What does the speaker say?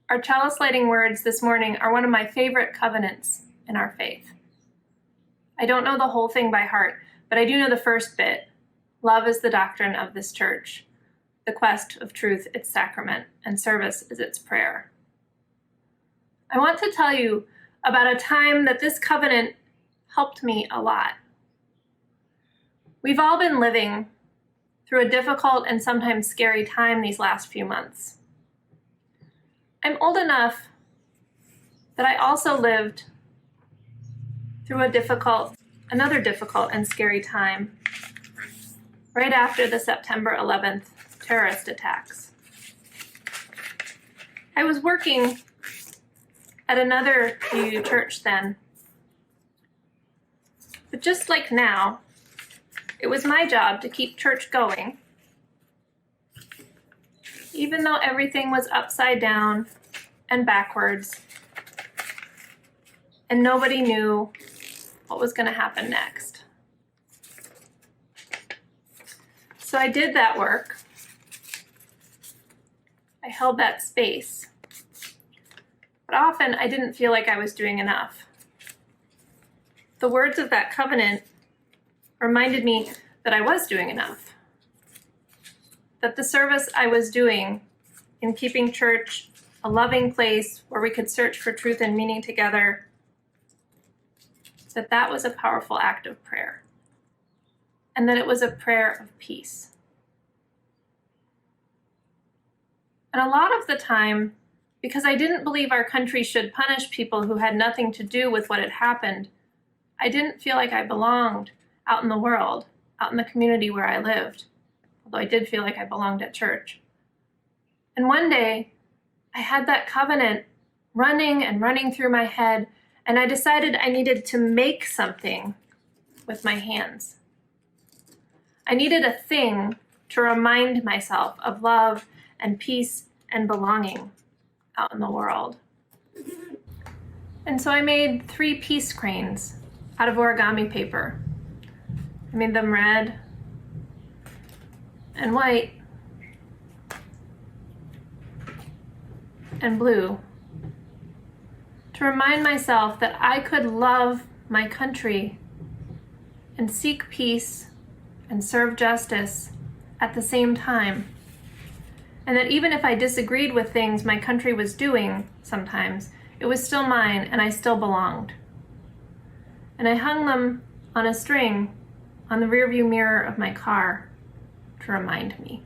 Our chalice lighting words this morning are one of my favorite covenants in our faith. I don't know the whole thing by heart, but I do know the first bit. Love is the doctrine of this church. The quest of truth, its sacrament, and service is its prayer. I want to tell you about a time that this covenant helped me a lot. We've all been living through a difficult and sometimes scary time these last few months. I'm old enough that I also lived through another difficult and scary time right after the September 11th terrorist attacks. I was working at another UU church then, but just like now, it was my job to keep church going, even though everything was upside down and backwards, and nobody knew what was going to happen next. So I did that work. I held that space. But often I didn't feel like I was doing enough. The words of that covenant reminded me that I was doing enough. That the service I was doing in keeping church a loving place where we could search for truth and meaning together, that was a powerful act of prayer. And that it was a prayer of peace. And a lot of the time, because I didn't believe our country should punish people who had nothing to do with what had happened, I didn't feel like I belonged out in the world, out in the community where I lived, although I did feel like I belonged at church. And one day, I had that covenant running through my head, and I decided I needed to make something with my hands. I needed a thing to remind myself of love and peace and belonging out in the world. And so I made 3 peace cranes out of origami paper. I made them red and white and blue to remind myself that I could love my country and seek peace and serve justice at the same time. And that even if I disagreed with things my country was doing sometimes, it was still mine and I still belonged. And I hung them on a string on the rearview mirror of my car to remind me.